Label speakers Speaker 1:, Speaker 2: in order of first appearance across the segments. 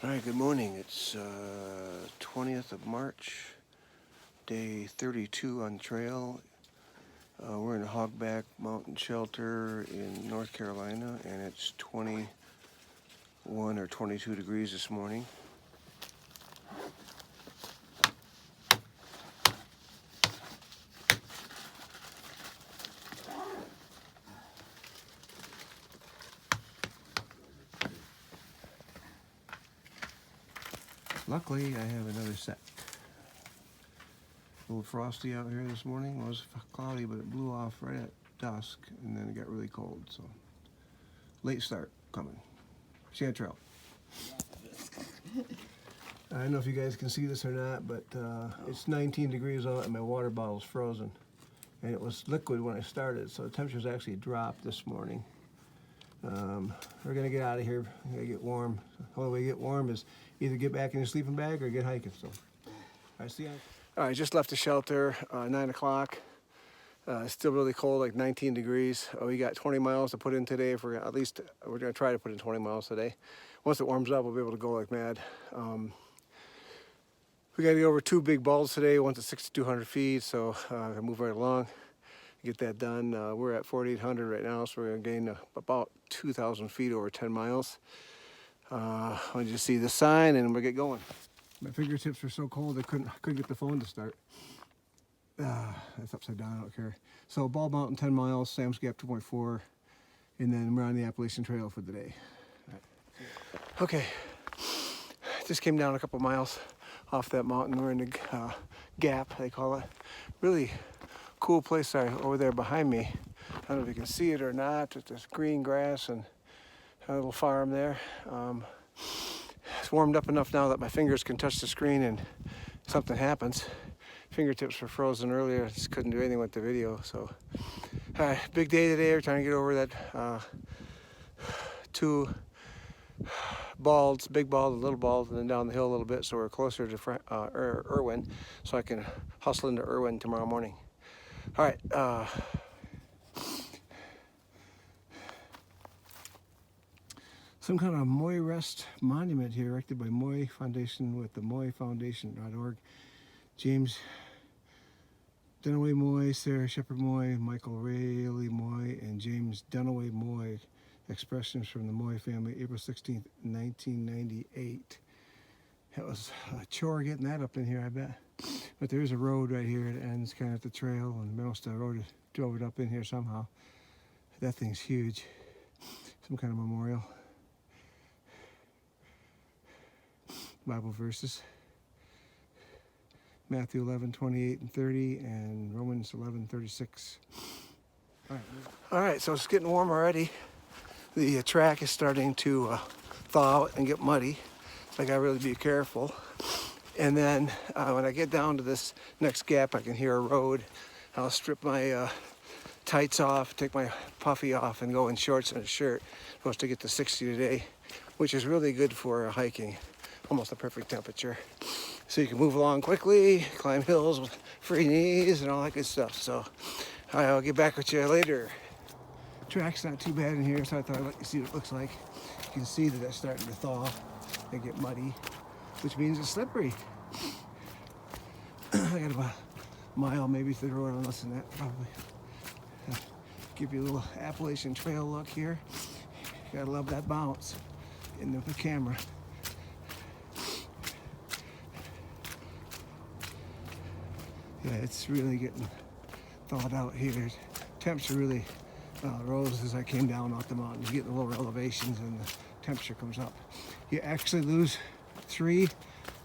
Speaker 1: All right, good morning. It's 20th of March, day 32 on trail. We're in a Hogback mountain shelter in North Carolina, and it's 21 or 22 degrees this morning. Luckily, I have another set. A little frosty out here this morning. It was cloudy, but it blew off right at dusk, and then it got really cold. So, late start coming. See you on trail. I don't know if you guys can see this or not, but it's 19 degrees out, and my water bottle's frozen. And it was liquid when I started, so the temperature's actually dropped this morning. We're gonna get out of here. We're gonna get warm. The only way to get warm is either get back in your sleeping bag or get hiking. So, all right, see you. All right, just left the shelter, 9 o'clock. It's still really cold, like 19 degrees. We got 20 miles to put in today. If we're gonna try to put in 20 miles today. Once it warms up, we'll be able to go like mad. We got to get over 2 big balls today. One's at 6,200 feet, so I move right along. Get that done. We're at 4,800 right now, so we're gonna gain about 2,000 feet over 10 miles. I just see the sign and we'll get going. My fingertips are so cold I couldn't get the phone to start. That's upside down, I don't care. So Bald Mountain 10 miles, Sam's Gap 2.4, and then we're on the Appalachian Trail for the day. Right. Okay, just came down a couple miles off that mountain. We're in the gap, they call it. Really cool place over there behind me. I don't know if you can see it or not. It's this green grass and a little farm there. It's warmed up enough now that my fingers can touch the screen and something happens. Fingertips were frozen earlier. I just couldn't do anything with the video. So, big day today. We're trying to get over that 2 balds, big bald and little bald, and then down the hill a little bit, so we're closer to Irwin, so I can hustle into Irwin tomorrow morning. All right. Some kind of Moy Rest monument here, erected by Moy Foundation with the moyfoundation.org. James Dunaway Moy, Sarah Shepherd Moy, Michael Rayleigh Moy, and James Dunaway Moy. Expressions from the Moy family, April 16th, 1998. That was a chore getting that up in here, I bet. But there is a road right here that ends kind of at the trail, and most of the road drove it up in here somehow. That thing's huge. Some kind of memorial. Bible verses. Matthew 11:28 and 30, and Romans 11:36. All right, so it's getting warm already. The track is starting to thaw out and get muddy, so I gotta really be careful. And then when I get down to this next gap, I can hear a road. I'll strip my tights off, take my puffy off, and go in shorts and a shirt. I'm supposed to get to 60 today, which is really good for hiking. Almost the perfect temperature. So you can move along quickly, climb hills with free knees and all that good stuff. So I'll get back with you later. Track's not too bad in here, so I thought I'd let you see what it looks like. You can see that it's starting to thaw and get muddy, which means it's slippery. I got about a mile maybe to the road on less than that, probably. Give you a little Appalachian Trail look here. You gotta love that bounce in the camera. Yeah, it's really getting thawed out here. Temperature really rose as I came down off the mountain. You get the lower elevations and the temperature comes up. You actually lose 3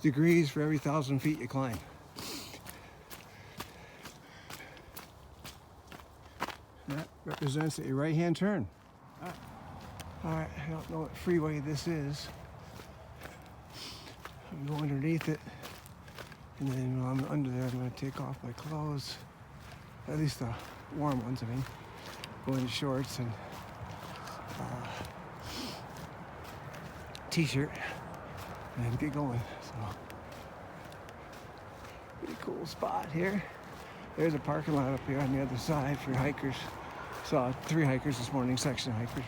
Speaker 1: degrees for every 1,000 feet you climb. That represents a right-hand turn. All right, I don't know what freeway this is. I'm going underneath it. And then when I'm under there, I'm going to take off my clothes, at least the warm ones, I mean. Go into shorts and t-shirt and get going. So, pretty cool spot here. There's a parking lot up here on the other side for hikers. Saw 3 hikers this morning, section hikers.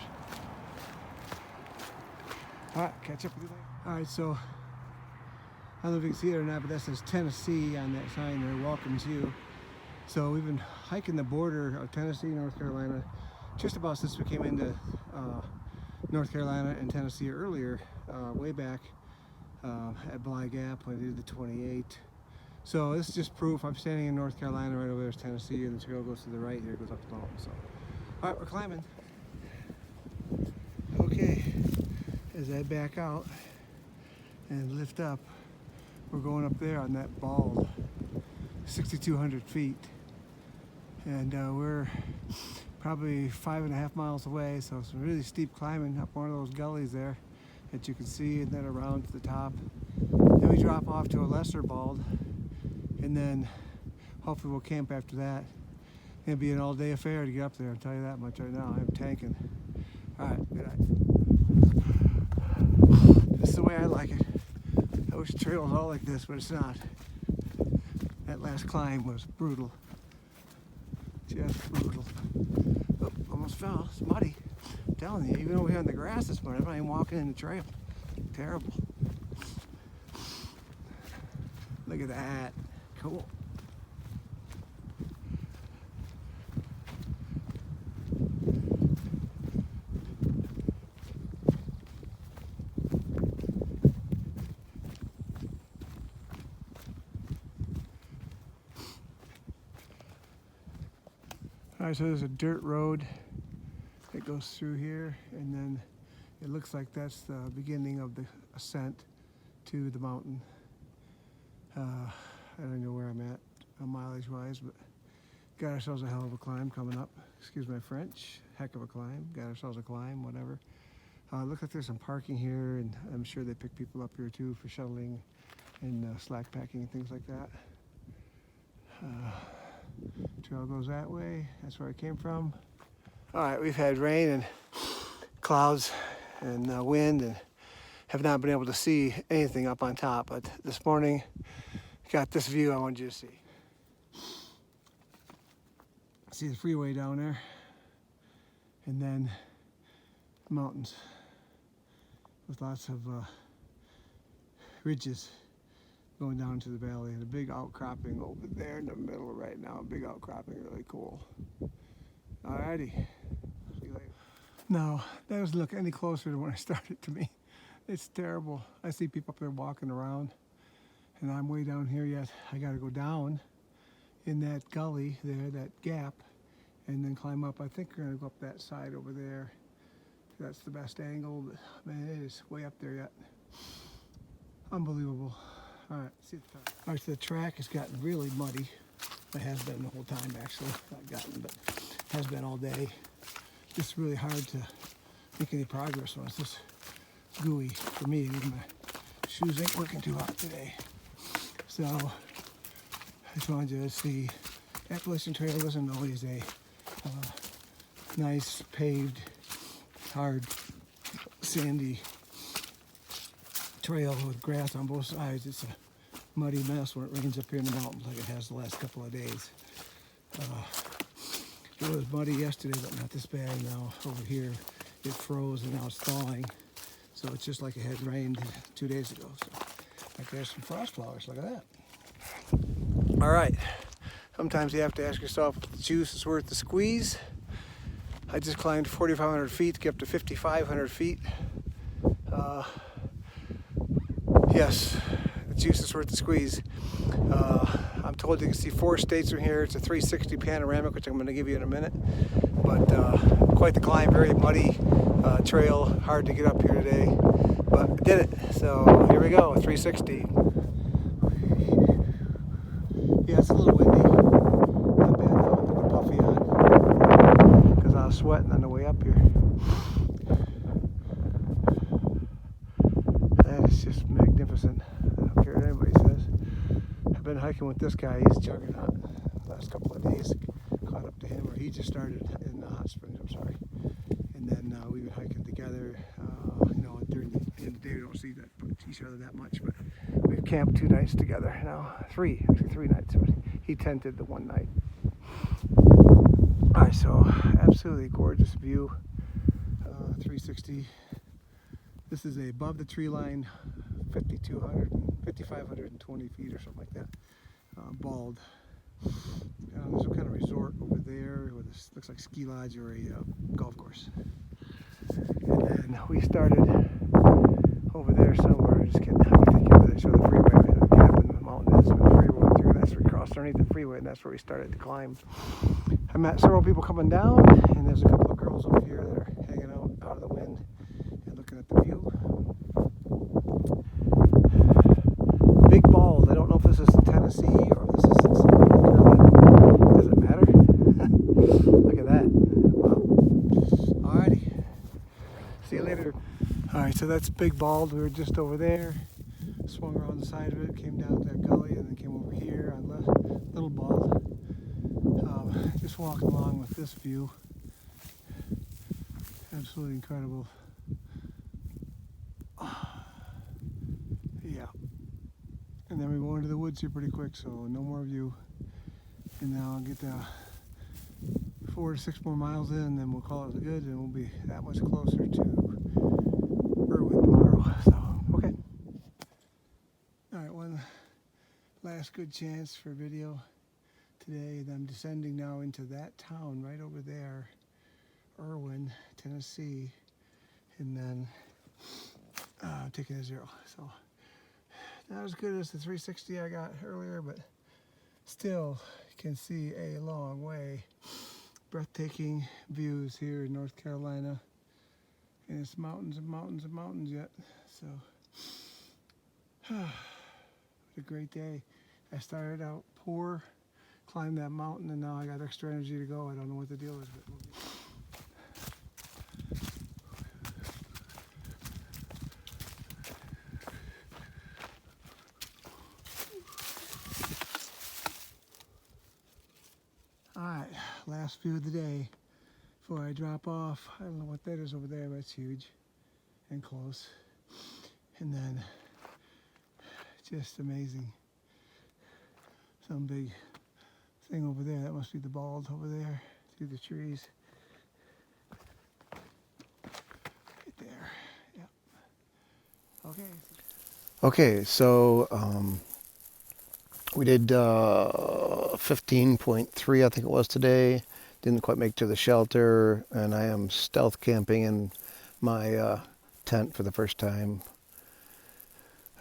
Speaker 1: All right, catch up with you later. All right, so I don't know if you can see it or not, but that says Tennessee on that sign there, welcomes you. So we've been hiking the border of Tennessee, North Carolina, just about since we came into North Carolina and Tennessee earlier, way back at Bly Gap when I did the 28. So this is just proof. I'm standing in North Carolina, right over there's Tennessee, and the trail goes to the right here, goes up the mountain. So, all right, we're climbing. Okay, as I back out and lift up, we're going up there on that bald 6,200 feet, and we're probably 5.5 miles away, so some really steep climbing up one of those gullies there that you can see, and then around to the top. Then we drop off to a lesser bald, and then hopefully we'll camp after that. It'll be an all-day affair to get up there, I'll tell you that much right now. I'm tanking. All right, good night. This is the way I like it. I wish the trail was all like this, but it's not. That last climb was brutal. Just brutal. Oh, almost fell. It's muddy. I'm telling you, even over here on the grass this morning, I'm not even walking in the trail. Terrible. Look at that. Cool. All right, so there's a dirt road that goes through here, and then it looks like that's the beginning of the ascent to the mountain. I don't know where I'm at mileage-wise, but got ourselves a hell of a climb coming up. Excuse my French. Heck of a climb. Got ourselves a climb, whatever. Looks like there's some parking here, and I'm sure they pick people up here too for shuttling and slack packing and things like that. Trail goes that way. That's where I came from. All right, we've had rain and clouds and wind, and have not been able to see anything up on top. But this morning, got this view I wanted you to see. See the freeway down there, and then mountains with lots of ridges going down to the valley, and a big outcropping over there in the middle right now. A big outcropping, really cool. Alrighty, see you later. No, that doesn't look any closer to when I started to me. It's terrible. I see people up there walking around, and I'm way down here yet. I gotta go down in that gully there, that gap, and then climb up. I think we're gonna go up that side over there. That's the best angle, but man, it is way up there yet. Unbelievable. All right, see you at the top. All right, so the track has gotten really muddy. It has been the whole time, actually. Not gotten, but has been all day. It's really hard to make any progress when it's this gooey for me. Even my shoes ain't working too hot today. So I just wanted you to see Appalachian Trail isn't always a nice paved, hard, sandy trail with grass on both sides. It's a muddy mess when it rains up here in the mountains like it has the last couple of days. It was muddy yesterday, but not this bad. Now over here it froze and now it's thawing. So it's just like it had rained 2 days ago. So like there's some frost flowers, look at that. All right, sometimes you have to ask yourself if the juice is worth the squeeze. I just climbed 4,500 feet to get up to 5,500 feet. Yes, the juice is worth the squeeze. I'm told you can see 4 states from here. It's a 360 panoramic, which I'm going to give you in a minute. But quite the climb, very muddy trail, hard to get up here today. But I did it, so here we go, 360. Yeah, it's a little windy. Not bad though, with the puffy on. Because I was sweating on the way up here. That is just magnificent. I don't care what anybody says. I've been hiking with this guy. He's juggernaut. The last couple of days, caught up to him, or he just started in Hot Springs. I'm sorry. And then we've been hiking together. You know, during the end of the day, we don't see each other that much, but we've camped 2 nights together now. 3 nights. He tented the 1 night. All right, so absolutely gorgeous view. 360 This is above the tree line, 5,520 feet or something like that. Bald. There's some kind of resort over there with this, looks like ski lodge or a golf course. And then we started over there somewhere. Just kidding. I think over there, show the freeway. The gap in the mountain is with the freeway through. That's where we crossed underneath the freeway, and that's where we started to climb. I met several people coming down, and there's a couple of girls over here that are hanging out of the wind and looking at the view. Big balls. I don't know if this is Tennessee or if this is North Carolina. Does it matter? Look at that. Wow. Alrighty. See you later. Alright, so that's Big Bald. We were just over there. Swung around the side of it, came down that gully, and then came over here on Little Bald. Just walking along with this view. Absolutely incredible. Yeah. And then we go into the woods here pretty quick, so no more view. And now I'll get 4 to 6 more miles in, and then we'll call it good, and we'll be that much closer to Irwin tomorrow. So, okay. Alright, one last good chance for video today. I'm descending now into that town right over there, Irwin, Tennessee, and then taking a 0. So not as good as the 360 I got earlier, but still can see a long way. Breathtaking views here in North Carolina, and it's mountains and mountains and mountains yet. So what a great day. I started out poor, climbed that mountain, and now I got extra energy to go. I don't know what the deal is, but alright, last view of the day before I drop off. I don't know what that is over there, but it's huge and close. And then just amazing. Some big thing over there. That must be the Bald over there through the trees. Right there. Yeah. Okay. Okay, so we did 15.3, I think it was today. Didn't quite make it to the shelter, and I am stealth camping in my tent for the first time.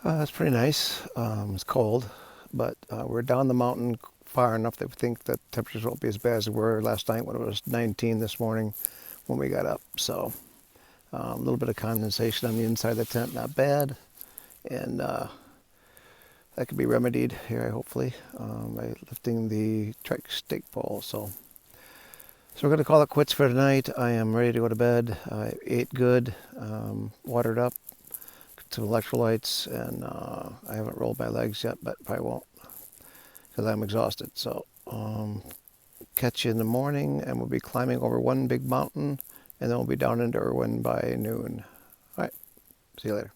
Speaker 1: That's pretty nice. It's cold, but we're down the mountain far enough that we think that temperatures won't be as bad as they were last night when it was 19 this morning when we got up. So a little bit of condensation on the inside of the tent, not bad. And that could be remedied here, hopefully, by lifting the trike stake pole. So we're going to call it quits for tonight. I am ready to go to bed. I ate good, watered up, some electrolytes, and I haven't rolled my legs yet, but probably won't because I'm exhausted. So catch you in the morning, and we'll be climbing over one big mountain, and then we'll be down into Irwin by noon. All right, see you later.